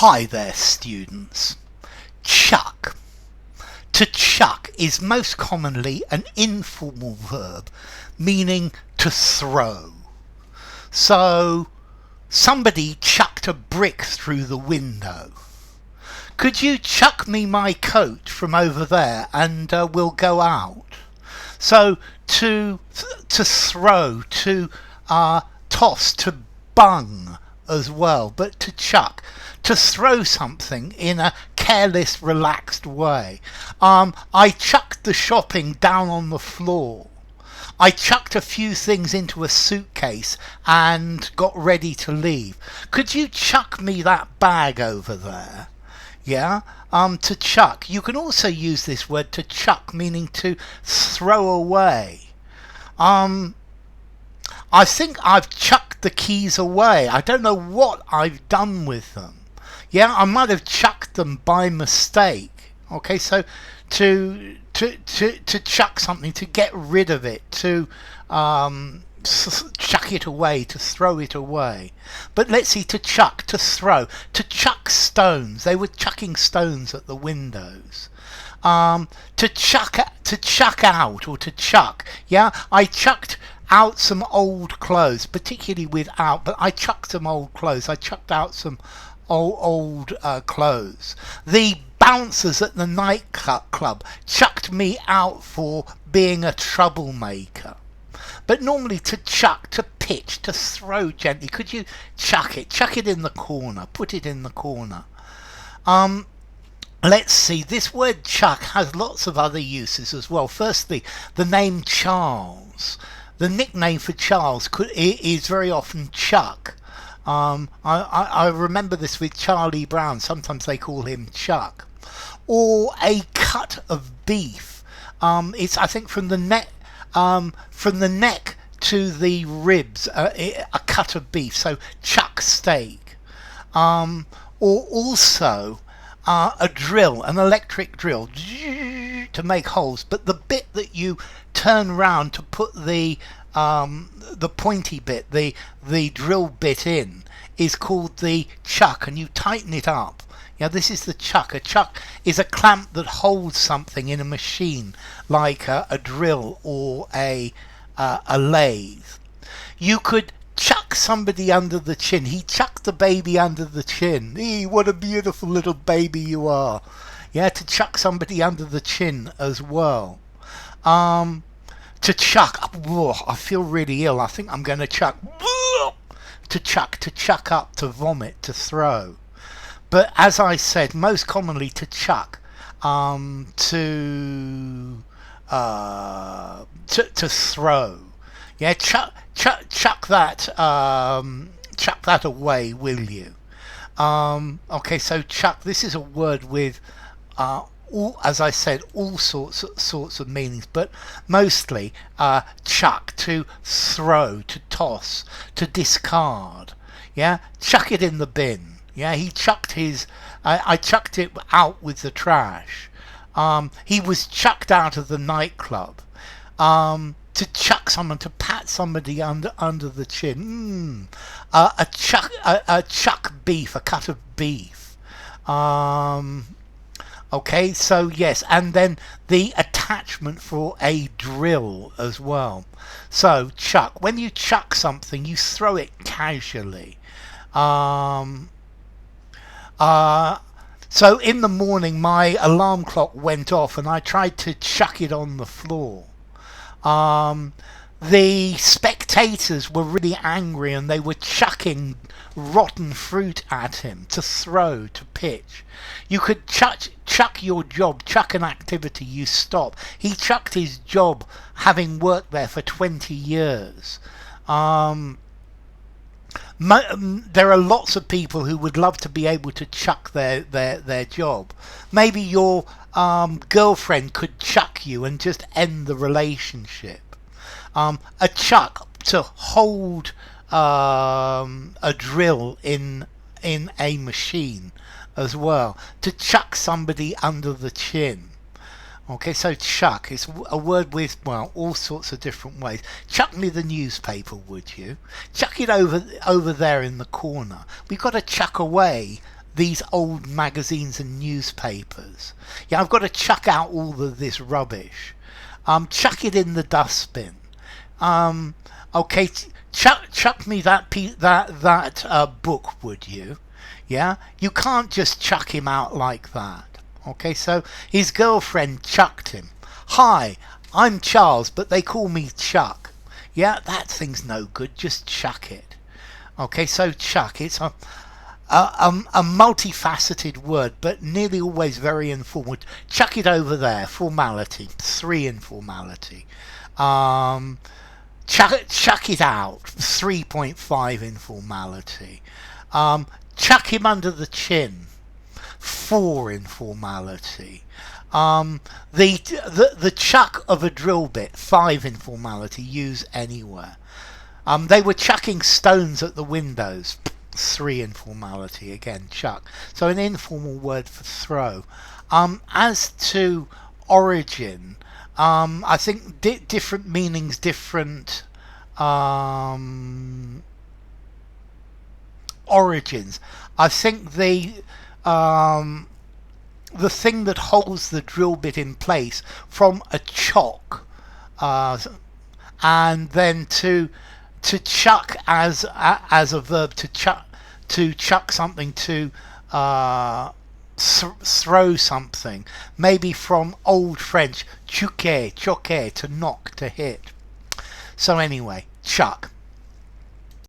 Hi there, students. Chuck. To chuck is most commonly an informal verb meaning to throw. So, somebody chucked a brick through the window. Could you chuck me my coat from over there and we'll go out? So, to throw, to toss, to bung as well, but to chuck, to throw something in a careless, relaxed way. I chucked the shopping down on the floor. I chucked a few things into a suitcase and got ready to leave. Could you chuck me that bag over there? Yeah, to chuck. You can also use this word to chuck, meaning to throw away. I think I've chucked the keys away. I don't know what I've done with them. Yeah, I might have chucked them by mistake. Okay, so to chuck something, to get rid of it, to chuck it away, to throw it away. But let's see, to chuck, to throw, to chuck stones. They were chucking stones at the windows. To chuck out, or to chuck. Yeah, I chucked out some old clothes, particularly without, but I chucked some old clothes. I chucked out some old clothes. The bouncers at the nightclub chucked me out for being a troublemaker. But normally to chuck, to pitch, to throw gently. Could you chuck it? Chuck it in the corner. Put it in the corner. Let's see. This word chuck has lots of other uses as well. Firstly, the name Charles. The nickname for Charles is very often Chuck. I remember this with Charlie Brown. Sometimes they call him Chuck. Or a cut of beef. It's, I think, from the neck to the ribs, a cut of beef. So chuck steak. Or also a drill, an electric drill to make holes. But the bit that you turn round to put the pointy bit, the drill bit in, is called the chuck, and you tighten it up. Yeah, this is the chuck. A chuck is a clamp that holds something in a machine, like a drill or a lathe. You could chuck somebody under the chin. He chucked the baby under the chin. What a beautiful little baby you are. Yeah, to chuck somebody under the chin as well. To chuck. Oh, I feel really ill. I think I'm going to chuck. To chuck up, to vomit, to throw. But as I said, most commonly to chuck, to throw. Yeah, chuck that away, will you? Okay, so chuck. This is a word with, as I said, all sorts of meanings, but mostly chuck, to throw, to toss, to discard. Yeah, chuck it in the bin. Yeah, he chucked his. I chucked it out with the trash. He was chucked out of the nightclub. To chuck someone, to pat somebody under the chin. A chuck beef, a cut of beef. Okay, so yes, and then the attachment for a drill as well. So chuck. When you chuck something, you throw it casually. So in the morning my alarm clock went off and I tried to chuck it on the floor. The spectators were really angry and they were chucking rotten fruit at him, to throw, to pitch. You could chuck your job, chuck an activity you stop. He chucked his job having worked there for 20 years. There are lots of people who would love to be able to chuck their job. Maybe your girlfriend could chuck you and just end the relationship. A chuck, to hold a drill in a machine as well. To chuck somebody under the chin. Okay, so chuck is a word with, well, all sorts of different ways. Chuck me the newspaper, would you? Chuck it over there in the corner. We've got to chuck away these old magazines and newspapers. Yeah, I've got to chuck out all of this rubbish. Chuck it in the dustbin. Okay, chuck me that book, would you? Yeah, you can't just chuck him out like that. Okay, so his girlfriend chucked him. Hi, I'm Charles, but they call me Chuck. Yeah, that thing's no good. Just chuck it. Okay, so chuck. It's a multifaceted word, but nearly always very informal. Chuck it over there. Formality. 3 informality. Chuck it out. 3.5 informality. Chuck him under the chin. 4 informality. The chuck of a drill bit. 5 informality. Use anywhere. They were chucking stones at the windows. 3 informality. Again, chuck. So an informal word for throw. As to origin, I think different meanings, different origins. I think the thing that holds the drill bit in place from a chock, and then to chuck as a verb, to chuck something, to throw something, maybe from Old French choquer, to knock, to hit. So anyway, chuck.